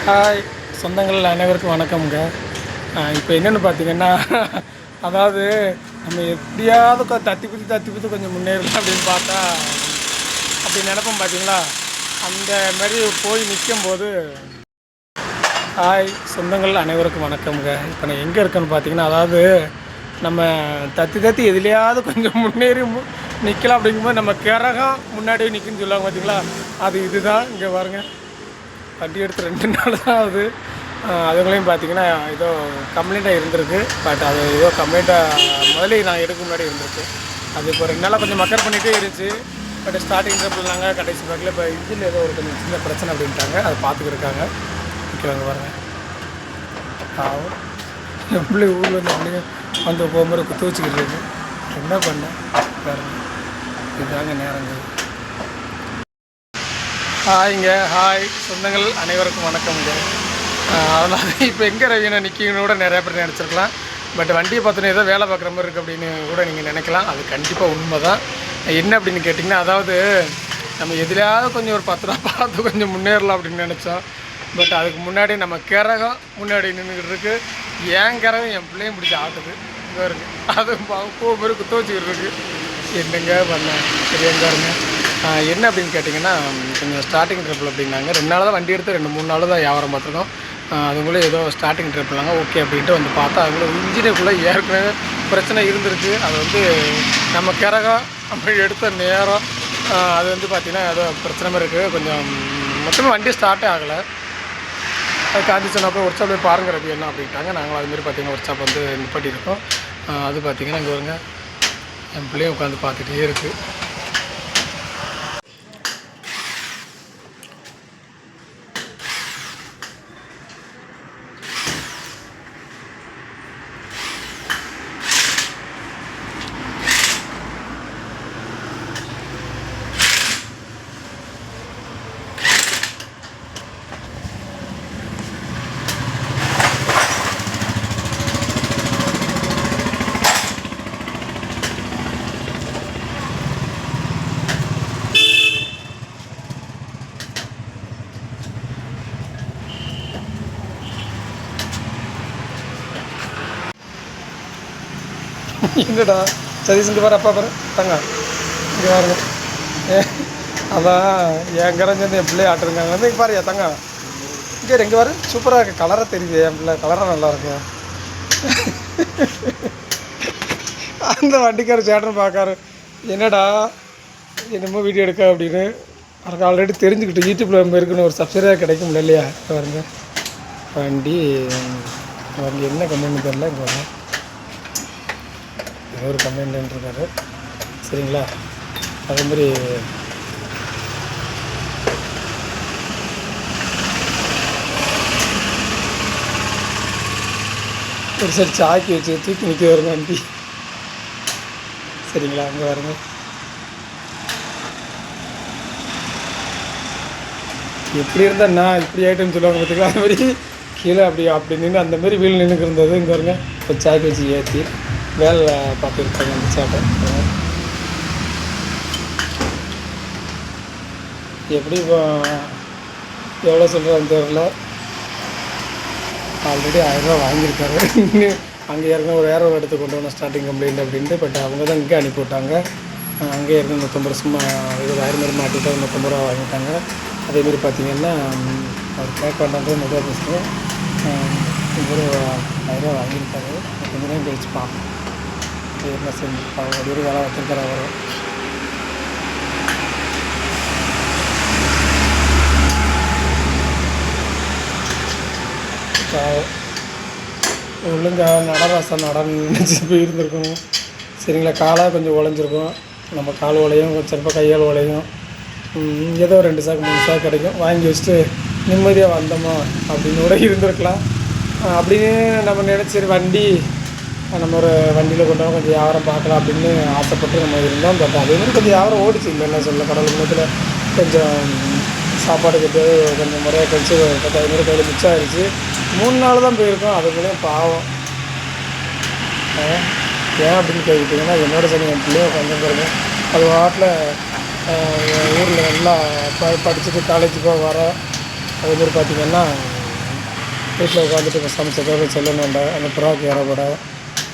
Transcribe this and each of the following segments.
Hi சொந்தங்கள் அனைவருக்கும் வணக்கம்ங்க. இப்போ என்னென்னு பார்த்தீங்கன்னா, அதாவது நம்ம எப்படியாவது தத்தி பிடித்து கொஞ்சம் முன்னேறலாம் அப்படின்னு பார்த்தா, அப்படி நினைப்போம் பார்த்தீங்களா? அந்த மாதிரி போய் நிற்கும்போது, ஹாய் சொந்தங்கள் அனைவருக்கும் வணக்கம்ங்க. இப்போ நான் எங்கே இருக்கேன்னு பார்த்தீங்கன்னா, அதாவது நம்ம தத்தி எதுலையாவது கொஞ்சம் முன்னேறி நிற்கலாம் அப்படிங்கும்போது நம்ம கிரகம் முன்னாடியே நிற்குன்னு சொல்லுவாங்க பார்த்தீங்களா? அது இதுதான். இங்கே பாருங்கள், வண்டி எடுத்து 2 நாள் தான் ஆகுது. அதுங்களையும் பார்த்தீங்கன்னா ஏதோ கம்ப்ளைண்ட்டாக இருந்திருக்கு. பட் அது ஏதோ கம்ப்ளைண்ட்டாக முதலே நான் எடுக்க முன்னாடி இருந்திருக்கு. அது இப்போ 2 நாளாக கொஞ்சம் மக்கர் பண்ணிகிட்டே இருந்துச்சு. பட் ஸ்டார்டிங் ட்ரபிள்னாங்க, கடைசி பக்கத்தில் இப்போ இன்ஜின் ஏதோ ஒரு கொஞ்சம் சின்ன பிரச்சனை அப்படின்ட்டாங்க. அதை பார்த்துக்கிருக்காங்க. நிற்கிறாங்க பாருங்கள். ஆகும் எப்படி ஊரில் வந்து அப்படியே வந்து போகும்போது குத்து வச்சுக்கிட்டு இருக்கு. என்ன பண்ண பாருங்க, இதுதாங்க நேரங்கள். ஹாய்ங்க, ஹாய் சொந்தங்கள் அனைவருக்கும் வணக்கம்ங்க. அதனால் இப்போ எங்கே ரவினா நிற்கணும்னு கூட நிறையா பேர் நினச்சிருக்கலாம். பட் வண்டியை பார்த்தோன்னே ஏதோ வேலை பார்க்குற மாதிரி இருக்குது அப்படின்னு கூட நீங்கள் நினைக்கலாம். அது கண்டிப்பாக உண்மை தான். என்ன அப்படின்னு கேட்டிங்கன்னா, அதாவது நம்ம எதுலையாவது கொஞ்சம் ஒரு 10 ரூபா பார்த்து கொஞ்சம் முன்னேறலாம் அப்படின்னு நினச்சோம். பட் அதுக்கு முன்னாடி நம்ம கிரகம் முன்னாடி நின்றுக்கிட்டு இருக்குது. என் கிரகம் என் பிள்ளையும் பிடிச்சி ஆட்டுது. இங்கே இருக்குது, அது போகும்போது குத்த வச்சுக்கிட்டு இருக்குது. என்னங்க பண்ணேன் சரியாங்க இருங்க. என்ன அப்படின்னு கேட்டிங்கன்னா, கொஞ்சம் ஸ்டார்டிங் ட்ரிப்பில் அப்படின்னாங்க. 2 நாள் தான் வண்டி எடுத்து 2-3 நாள் தான் வியாபாரம் பார்த்துருக்கோம். அதுக்குள்ளே ஏதோ ஸ்டார்டிங் ட்ரிப்லாங்க ஓகே அப்படின்ட்டு வந்து பார்த்தா, அதுக்குள்ளே இன்ஜினுக்குள்ளே ஏற்கனவே பிரச்சனை இருந்திருக்கு. அது வந்து நம்ம கிரகம் அப்படி எடுத்த நேரம் அது வந்து பார்த்திங்கன்னா ஏதோ பிரச்சனை மாதிரி இருக்குது. கொஞ்சம் மொத்தமே வண்டி ஸ்டார்ட்டே ஆகலை. அது காந்தி சொன்னப்போ ஒர்க் ஷாப் போய் பாருங்க ரவி என்ன அப்படின்ட்டாங்க. நாங்கள் அதுமாரி பார்த்திங்கன்னா ஒர்க் ஷாப் வந்து நிப்பாட்டியிருக்கோம். அது பார்த்திங்கன்னா இங்கே வருங்க, என் பிள்ளையும் உட்காந்து பார்த்துட்டே இருக்குது. என்னடா சதீஷ் இங்கே பாரு, அப்பா பாரு தங்க இங்கே பாருங்க. அதான் என் கரம் சேர்ந்து என் பிள்ளைய ஆட்டுருக்காங்க. வந்து இங்கே பாரு தங்க இங்கே பாரு, சூப்பராக இருக்குது. கலராக தெரியுது, என் பிள்ளை கலராக நல்லா இருக்கு. அந்த வண்டிக்கார சேட்டர்னு பார்க்காரு, என்னடா என்னமோ வீடியோ எடுக்க அப்படின்னு. எனக்கு ஆல்ரெடி தெரிஞ்சுக்கிட்டு யூடியூப்பில் நம்ம இருக்குன்னு ஒரு சப்ஸ்கிரைபர் கிடைக்க முடியல இல்லையா? பாருங்க வண்டி வண்டி என்ன கம்பெனி தெரில. இங்கே பாருங்க, ஒரு கம்ப்ளைண்ட் இருக்காரு சரிங்களா? அதேமாதிரி ஒரு சரி சாக்கி வச்சு தூக்கி நிற்க வருங்க வண்டி சரிங்களா? அங்கே வருங்க, எப்படி இருந்தால் நான் இப்படி ஆகிட்டேன்னு சொல்லுவாங்க பார்த்துக்கலாம். அது மாதிரி கீழே அப்படி நின்று அந்தமாரி வீல் நின்றுக்கு இருந்தது. இங்கே வருங்க, இப்போ சாக்கி வச்சு ஏற்றி வேலை பார்த்துருக்காங்க அந்த சேட்டை. எப்படி இப்போ எவ்வளோ சொல்கிறான்னு தெரில. ஆல்ரெடி 1000 ரூபா வாங்கியிருக்காரு. அங்கே ஏற்கனவே வேறு ஒரு இடத்துக்கு கொண்டு வந்தோம் ஸ்டார்டிங் கம்ப்ளைண்ட் அப்படின்ட்டு. பட் அவங்க தான் இங்கே அனுப்பி விட்டாங்க. அங்கே ஏற்கனவே 150 ரூபா சும்மா 20,000 மாரி மாட்டிட்டு 150 ரூபா வாங்கிட்டாங்க. அதேமாரி பார்த்திங்கன்னா அவர் பேக் பண்ணுறது முதல் பேசுகிறேன். இவர் 1000 ரூபா வாங்கியிருக்காரு. கொஞ்சம் நேரம் கழிச்சு பார்ப்போம் என்ன செஞ்சு அவங்க ஒரு வேலை வச்சுருக்கிற வரும். ஒழுங்காக நடராசம் நினச்சி போயிருந்துருக்கணும் சரிங்களா? காலாக கொஞ்சம் உழைஞ்சிருக்கும். நம்ம கால் உழையும், சிறப்பாக கையால் உழையும். ஏதோ 2 சாக்கு 3 சாக்கு கிடைக்கும். வாங்கி வச்சுட்டு நிம்மதியாக வந்தோமா அப்படின்னு கூட இருந்திருக்கலாம். அப்படின்னு நம்ம நினச்சி வண்டி நம்ம ஒரு வண்டியில் கொண்டு வந்து கொஞ்சம் வியாபாரம் பார்க்கலாம் அப்படின்னு ஆசைப்பட்டு நம்ம இருந்தோம். பட் அதேமாதிரி கொஞ்சம் வியாபாரம் ஓடிச்சு இல்லைன்னா சொல்ல. கடவுள் முன்னத்தில் கொஞ்சம் சாப்பாடு கட்டு கொஞ்சம் முறையாக கழிச்சு 10,000 கையில் மிச்சம் ஆகிடுச்சு. 3 நாள் தான் போயிருக்கோம். அதுக்குள்ளேயும் பாவம் ஏன் அப்படின்னு கேட்டுட்டிங்கன்னா, என்னோட சரி என் பிள்ளைய கொஞ்சம் பாருங்க, அது வாட்டில் ஊரில் நல்லா படிச்சுட்டு காலேஜ் போக வர. அதேமாதிரி பார்த்திங்கன்னா வீட்டில் உட்காந்துட்டு இப்போ சமைச்சதோட செல்லணுண்டா அந்த புறாக்கு இறப்பட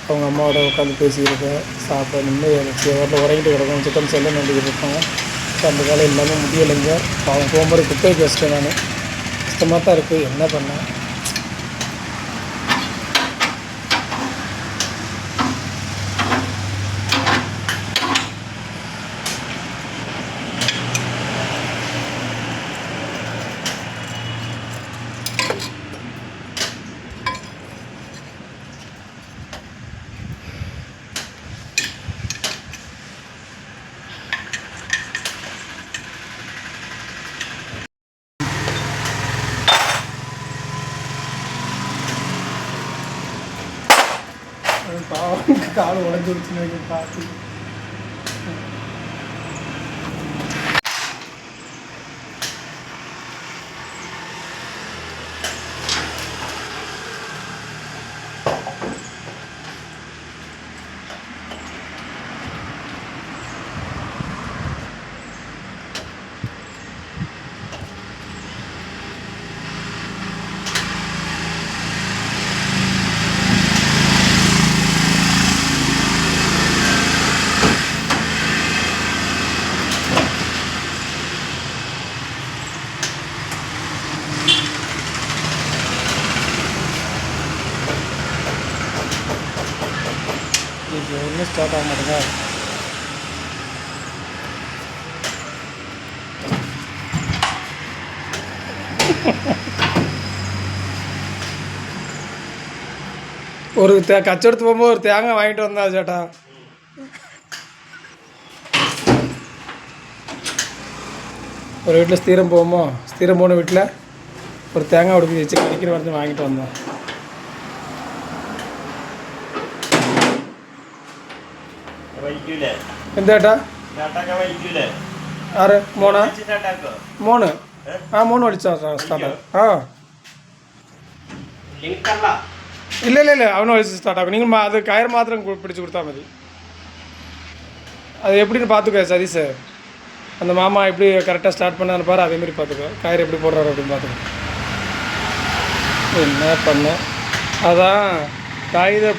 அவங்க அம்மாவோட உட்காந்து பேசியிருக்கேன் சாப்பிட நிம்மதி இருந்துச்சு வீட்டில் உறங்கிட்டு கிடக்கும் சிக்கன் செல்ல நம்பிக்கிட்டு இருப்பாங்க அந்த வேலை இல்லாமல் முடியலைங்க அவங்க போகும்போது குப்பைக்கு வச்சிட்டேன் நான் கஷ்டமாக தான் இருக்குது என்ன பண்ணேன் பாவம் கால் உடஞ்சி வச்சுன்னு பார்த்து ஒன்றும் ஸ்டார்ட் ஆக மாட்டேங்க ஒரு கச்செடுத்து போகும்போது ஒரு தேங்காய் வாங்கிட்டு வந்தா சேட்டா ஒரு வீட்டில் ஸ்திரம் போவோமோ ஸ்திரம் போன வீட்டில் ஒரு தேங்காய் உடுப்பி வச்சு கடிக்கிற வந்து வாங்கிட்டு வந்தோம் எந்தேட்டா யாரு மோனா மோனு மூணு அடிச்சா ஸ்டார்ட் இல்லை இல்லை இல்லை அவனும் அடிச்சு ஸ்டார்ட் ஆகும் நீங்கள் அது கயிறு மாத்திரம் பிடிச்சி கொடுத்தா மாதிரி அது எப்படின்னு பார்த்துக்கோ சதீஷ் அந்த மாமா எப்படி கரெக்டாக ஸ்டார்ட் பண்ணான்னு பாரு அதேமாரி பார்த்துக்கோ கயிறு எப்படி போடுறாரு அப்படின்னு பார்த்துக்கோ என்ன பண்ண அதான் காகித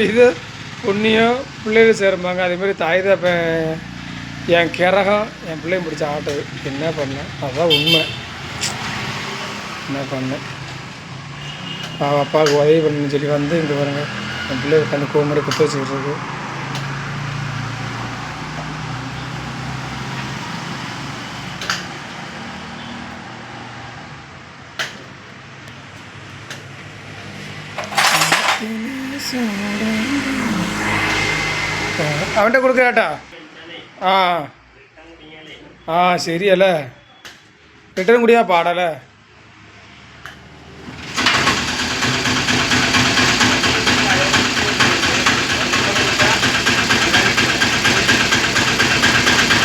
இது புண்ணியம் பிள்ளைகள் சேரும்பாங்க அதேமாதிரி தாய் தான் என் கிரகம் என் பிள்ளையும் பிடிச்ச ஆட்டது என்ன பண்ணேன் அதுதான் உண்மை என்ன பண்ணேன் அப்பாவுக்கு உதவி பண்ணுன்னு சொல்லி வந்து இங்கே பாருங்க என் பிள்ளை உட்காந்து கோமரை குத்த வச்சுக்கிட்டு இருக்கு அவன்கிட்ட கொடுக்குறாட்டா சரியல்ல ரிட்டர்ன் கூடியா பாடலை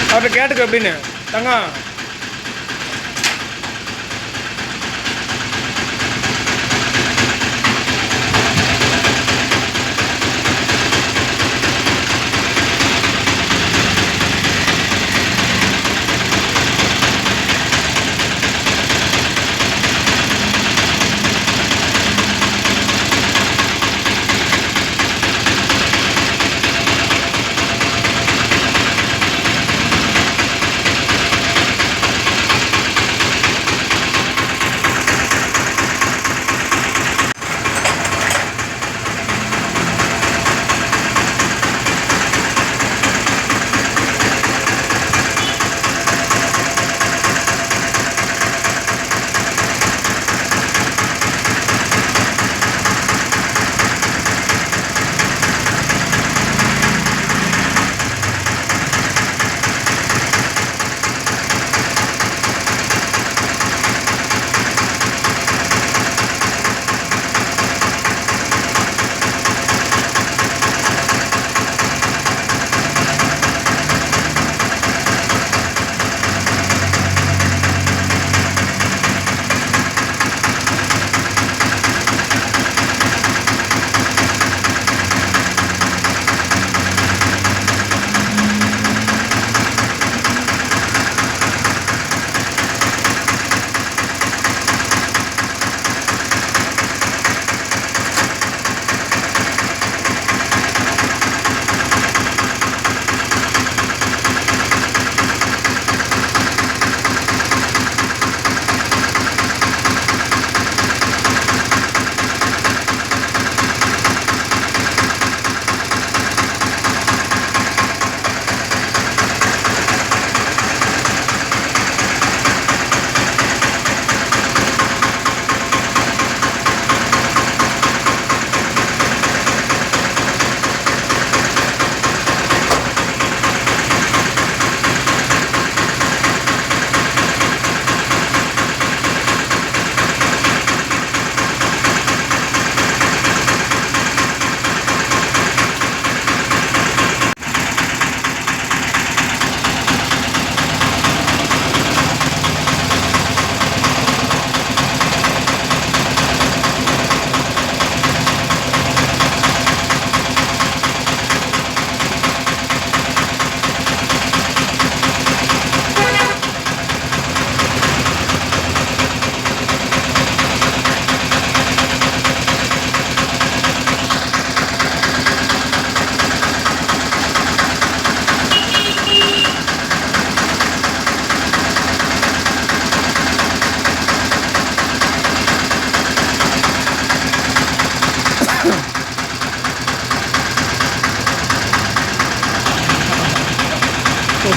அவர்கிட்ட கேட்டுக்க அப்படின்னு தங்கம்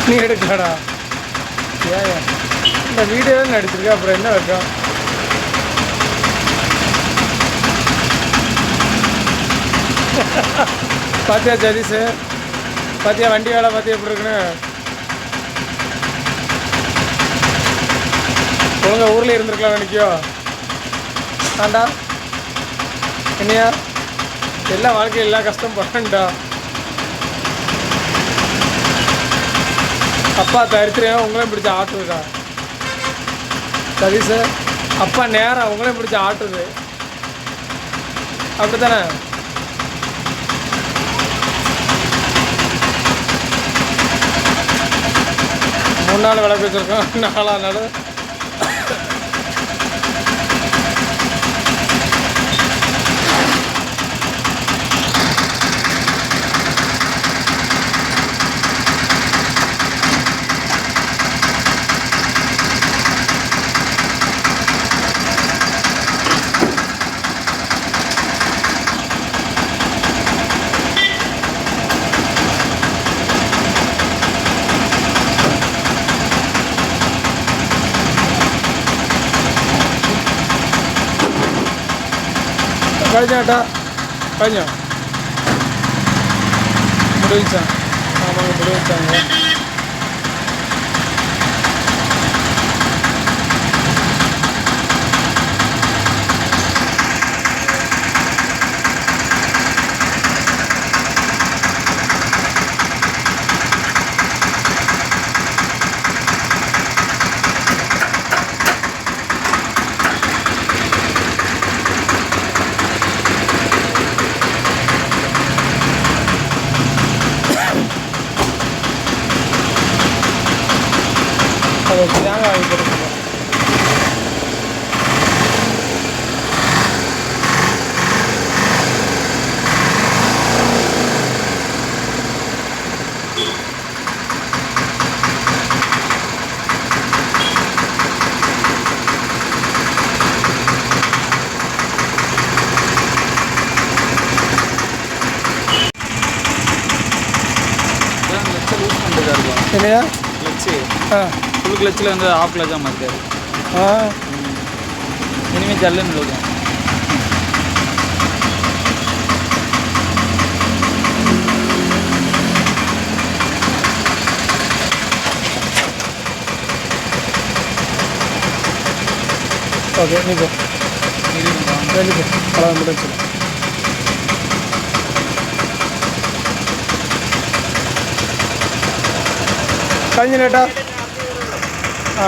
நீ எடுக்கலாடா ஏன் இந்த வீடியோ நடிச்சிருக்க அப்புறம் என்ன வைக்கும் பார்த்தியா சதீஷ் பார்த்தியா வண்டி வேலை பார்த்தியா எப்படி இருக்குன்னு ஒழுங்கா ஊரில் இருந்திருக்கலாம் நினைக்கியோ ஆண்டா என்னையா எல்லா வாழ்க்கையும் எல்லா கஷ்டம் பண்ணண்டா அப்பா தரித்திரம் உங்களையும் பிடிச்ச ஆட்டுதுடா சதீஷ் அப்பா நேரம் உங்களையும் பிடிச்ச ஆட்டுது அப்படி தானே 3 நாள் விளக்கு வச்சுருக்கோம் 4ஆம் நாள் കഴിഞ്ഞാട്ടാ കഴിഞ്ഞോ മുടിവെച്ചാ ആമാங்க മുടിവെச்சாங்க அதை தேங்காய் வாங்கி போட்டுருக்கோம் என்னையா கிளச்சு ஆ ஃபுல் கிளச்சில் வந்து ஆஃப் கிளச்சாக மாற்றிட்டாரு இனிமேல் ஜல்லுன்னு இருக்கும் ஓகே நீ போ ரெண்டு போ அவ்வளோ முடிச்சு കഴിഞ്ഞ ചേട്ടാ ആ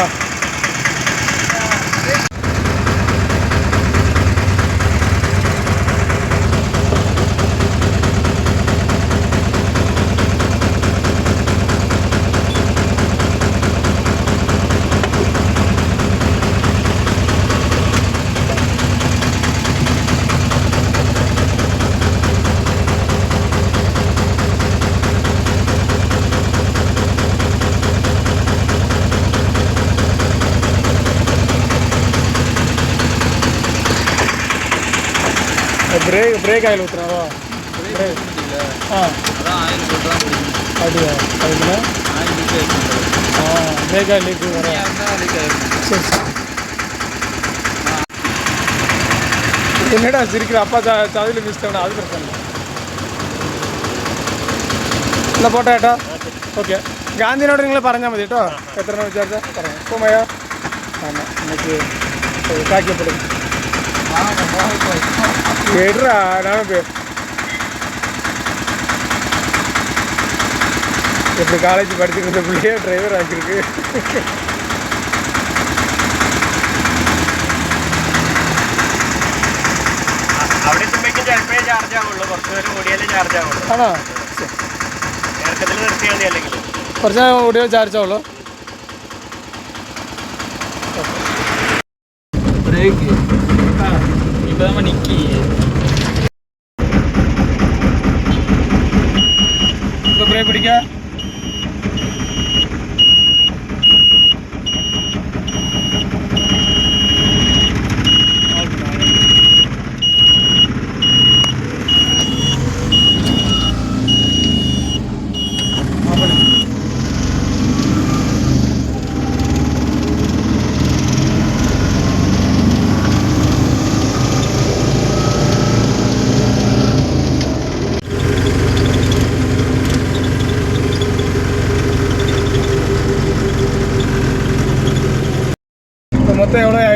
பிரேக் ஆயில் ஊற்றுறாரோ பிரேக் ஆ அதான் ஆயில் போட்டு தான் பிடிக்கும் அப்படியா அதுக்குள்ள ஆயில் லீக் ஆகிடுச்சு பிரேக் ஆயில் லீக் வர லீக் ஆகிடும் சரி என்னடா சிரிக்கிற அப்பா சதில் மிஸ்டேன் அது பிரச்சனை இல்லை എന്നാ പോട്ടെ ഏട്ടാ ഓക്കെ ഗാന്ധിനോട് നിങ്ങൾ പറഞ്ഞാൽ മതി കേട്ടോ എത്ര വിചാരിച്ചാൽ പറയാം പോമയോ ആമാം എനിക്ക് കാക്കിയപ്പെടും കേടുറാ நான் எப்படி காலேஜ் படிச்சுட்டு இருந்த பிள்ளையே டிரைவர் ஆக்கியிருக்கு അവിടെ എത്തുമ്പോഴേക്കും ചിലപ്പോഴേ ചാർജ് ആവുള്ളൂ കുറച്ച് നേരം ഓടിയാലേ ചാർജ് ആവുള്ളൂ ആണോ നേരത്തെ നിർത്തിയാൽ മതി അല്ലെങ്കിൽ കുറച്ച് നേരം ഓടിയോ ചാർജ് ആവുള്ളൂ பிரேக்கு இப்போ தான் நிற்கி இப்போ பிரேக் பிடிக்க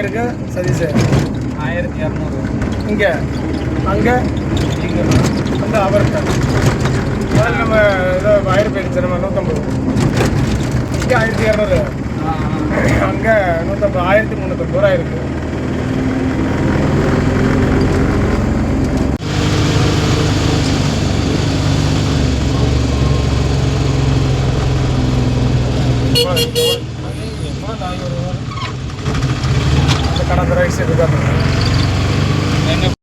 ஆயிருக்கு சதீஷ்? 1200. இங்கே அங்கே இங்கே அந்த அவர்கிட்ட அதில் நம்ம ஏதோ 1000 போயிருந்துச்சு, நம்ம 150. இங்கே 1200, அங்கே 150, 1350 ரூபா இருக்குது. எவ்வளோ நாய் வருவாங்க அந்த கடை ரைட் சைடு தான்.